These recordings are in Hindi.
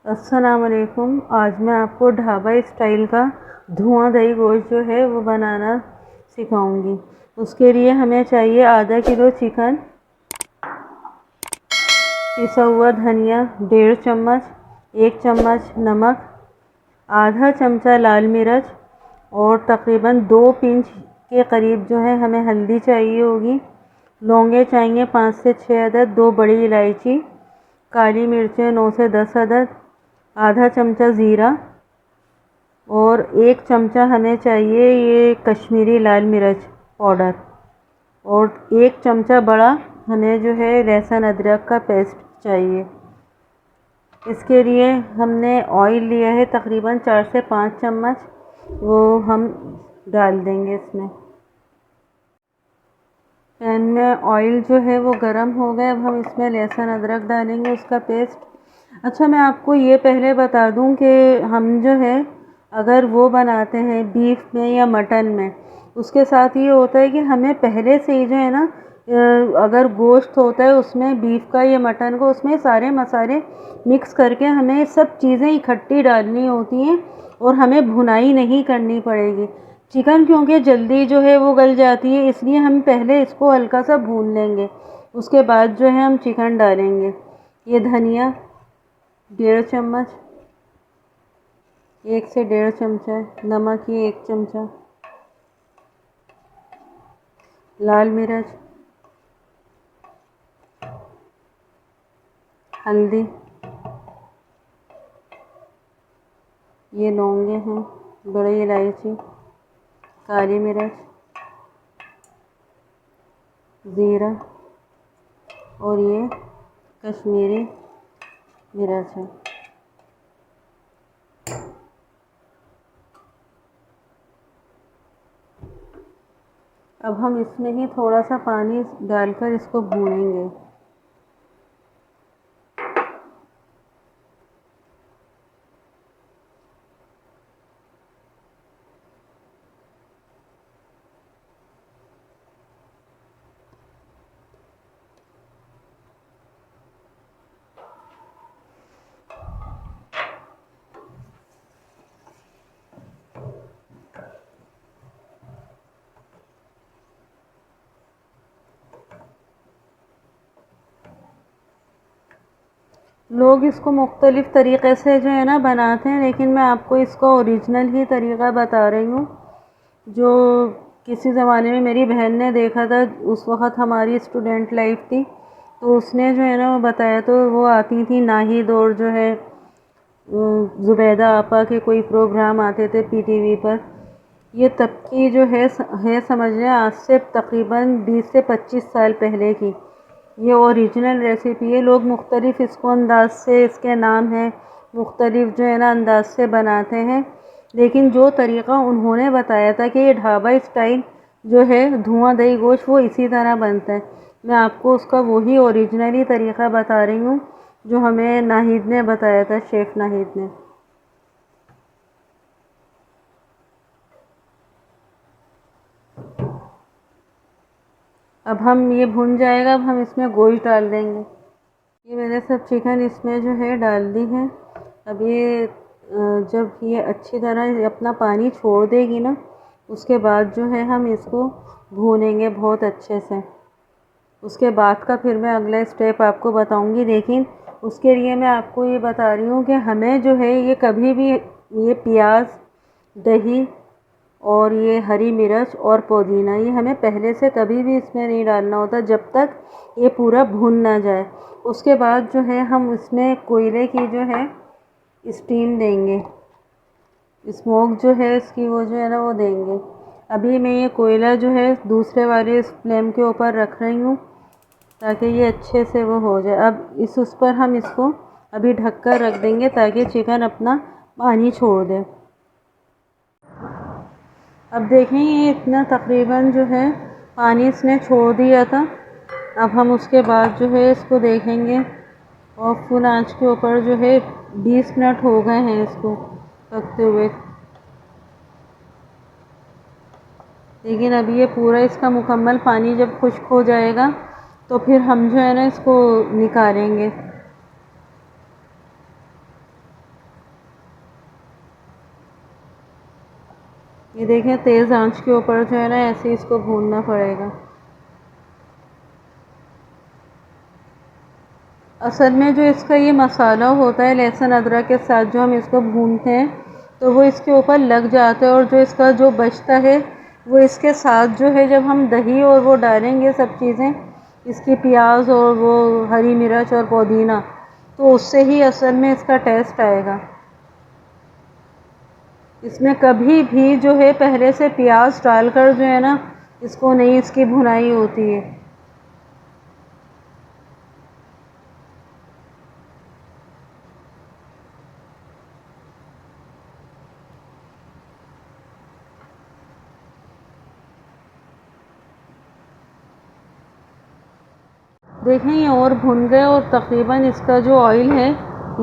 अस्सलाम वालेकुम। आज मैं आपको ढाबा स्टाइल का धुआं दही गोश्त जो है वो बनाना सिखाऊंगी। उसके लिए हमें चाहिए आधा किलो चिकन, पिसा हुआ धनिया 1.5 चम्मच, 1 चम्मच नमक, आधा चमचा लाल मिर्च और तकरीबन 2 पिंच के करीब जो है हमें हल्दी चाहिए होगी। लौंगे चाहिए 5 से 6 अदद, 2 बड़ी इलायची, काली मिर्चें 9 से 10 अदद, आधा चमचा ज़ीरा और 1 चमचा हमें चाहिए ये कश्मीरी लाल मिर्च पाउडर और 1 चमचा बड़ा हमें जो है लहसुन अदरक का पेस्ट चाहिए। इसके लिए हमने ऑयल लिया है तकरीबन 4 से 5 चम्मच, वो हम डाल देंगे इसमें। पैन में ऑयल जो है वो गरम हो गया। अब हम इसमें लहसुन अदरक डालेंगे, उसका पेस्ट। अच्छा, मैं आपको ये पहले बता दूं कि हम जो है अगर वो बनाते हैं बीफ में या मटन में, उसके साथ ये होता है कि हमें पहले से ही जो है ना अगर गोश्त होता है उसमें बीफ का या मटन को, उसमें सारे मसाले मिक्स करके हमें सब चीज़ें इकट्ठी डालनी होती हैं और हमें भुनाई नहीं करनी पड़ेगी। चिकन क्योंकि जल्दी जो है वो गल जाती है, इसलिए हम पहले इसको हल्का सा भून लेंगे, उसके बाद जो है हम चिकन डालेंगे। ये धनिया 1.5 चम्मच, 1 से 1.5 चमचा, नमक ये 1 चमचा, लाल मिर्च, हल्दी, ये लौंगे हैं, बड़ी इलायची, काली मिर्च, ज़ीरा और ये कश्मीरी मिर्च है। अब हम इसमें ही थोड़ा सा पानी डालकर इसको भूनेंगे। लोग इसको मुख्तलिफ़ तरीक़े से जो है ना बनाते हैं, लेकिन मैं आपको इसका ओरिजिनल ही तरीक़ा बता रही हूँ जो किसी ज़माने में मेरी बहन ने देखा था। उस वक़्त हमारी स्टूडेंट लाइफ थी, तो उसने जो है ना वो बताया। तो वो आती थी नाहिद और जो है ज़ुबैदा आपा के कोई प्रोग्राम आते थे पीटीवी पर। ये तब की जो है समझ लें आज से तकरीबन 20 से 25 साल पहले की ये ओरिजिनल रेसिपी है। लोग मुख्तलिफ़ इसको अंदाज से, इसके नाम हैं मुख्तलिफ़ जो है ना अंदाज से बनाते हैं, लेकिन जो तरीक़ा उन्होंने बताया था कि ये ढाबा स्टाइल जो है धुआं दही गोश्त वो इसी तरह बनता है, मैं आपको उसका वही ओरिजिनली तरीक़ा बता रही हूँ जो हमें नाहिद ने बताया था, शेफ़ नाहिद ने। अब हम ये भुन जाएगा, अब हम इसमें गोश्त डाल देंगे। ये मैंने सब चिकन इसमें जो है डाल दी है। अब ये जब ये अच्छी तरह अपना पानी छोड़ देगी ना, उसके बाद जो है हम इसको भूनेंगे बहुत अच्छे से। उसके बाद का फिर मैं अगला स्टेप आपको बताऊंगी, लेकिन उसके लिए मैं आपको ये बता रही हूँ कि हमें जो है ये कभी भी ये प्याज, दही और ये हरी मिर्च और पुदीना ये हमें पहले से कभी भी इसमें नहीं डालना होता जब तक ये पूरा भुन ना जाए। उसके बाद जो है हम इसमें कोयले की जो है स्टीम देंगे, स्मोक जो है इसकी वो जो है ना वो देंगे। अभी मैं ये कोयला जो है दूसरे वाले इस फ्लेम के ऊपर रख रही हूँ ताकि ये अच्छे से वो हो जाए। अब उस पर हम इसको अभी ढक कर रख देंगे ताकि चिकन अपना पानी छोड़ दे। अब देखें ये इतना तकरीबन जो है पानी इसने छोड़ दिया था। अब हम उसके बाद जो है इसको देखेंगे और फुल आंच के ऊपर जो है 20 मिनट हो गए हैं इसको पकते हुए, लेकिन अभी ये पूरा इसका मुकम्मल पानी जब खुश्क हो जाएगा तो फिर हम जो है ना इसको निकालेंगे। ये देखें तेज़ आंच के ऊपर जो है ना ऐसे इसको भूनना पड़ेगा। असल में जो इसका ये मसाला होता है लहसुन अदरक के साथ जो हम इसको भूनते हैं तो वो इसके ऊपर लग जाता है, और जो इसका जो बचता है वो इसके साथ जो है जब हम दही और वो डालेंगे सब चीज़ें, इसकी प्याज और वो हरी मिर्च और पुदीना, तो उससे ही असल में इसका टेस्ट आएगा। इसमें कभी भी जो है पहले से प्याज डालकर जो है ना इसको नहीं इसकी भुनाई होती है। देखें ये और भुन गए और तकरीबन इसका जो ऑयल है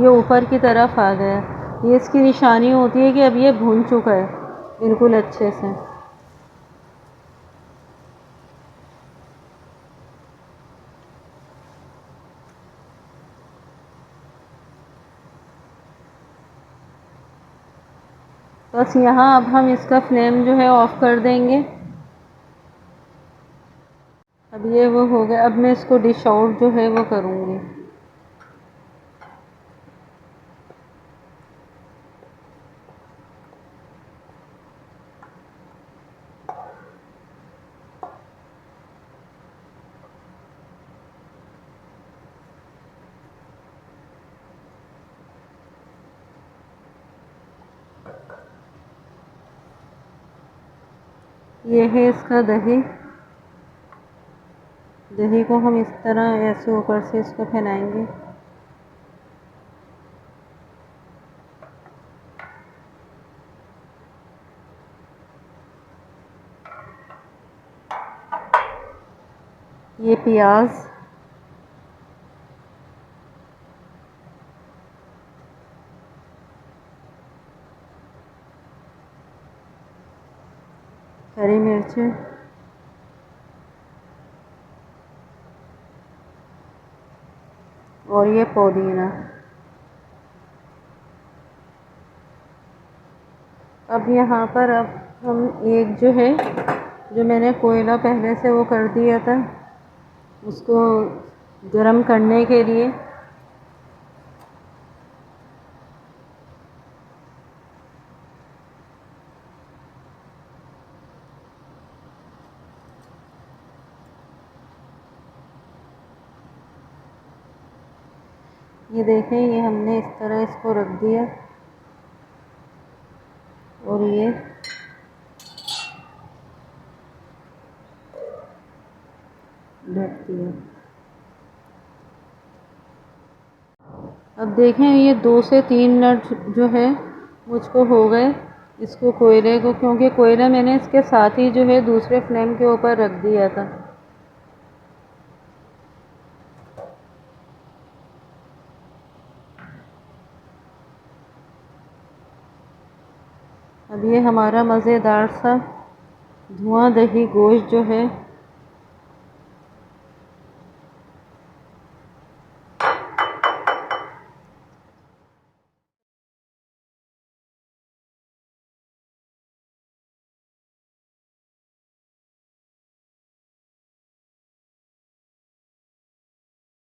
ये ऊपर की तरफ आ गया। ये इसकी निशानी होती है कि अब ये भुन चुका है बिल्कुल अच्छे से। बस यहाँ अब हम इसका फ्लेम जो है ऑफ़ कर देंगे। अब ये वो हो गया। अब मैं इसको डिश आउट जो है वो करूँगी। ये है इसका दही। दही को हम इस तरह ऐसे ऊपर से इसको फैलाएंगे। ये प्याज, हरी मिर्चें, और ये पुदीना। अब यहाँ पर अब हम एक जो है जो मैंने कोयला पहले से वो कर दिया था उसको गरम करने के लिए ये देखें ये हमने इस तरह इसको रख दिया और ये ढक दिया। अब देखें ये 2 से 3 मिनट जो है मुझको हो गए इसको कोयले को, क्योंकि कोयला मैंने इसके साथ ही जो है दूसरे फ्लेम के ऊपर रख दिया था। अब ये हमारा मज़ेदार सा धुआं दही गोश्त जो है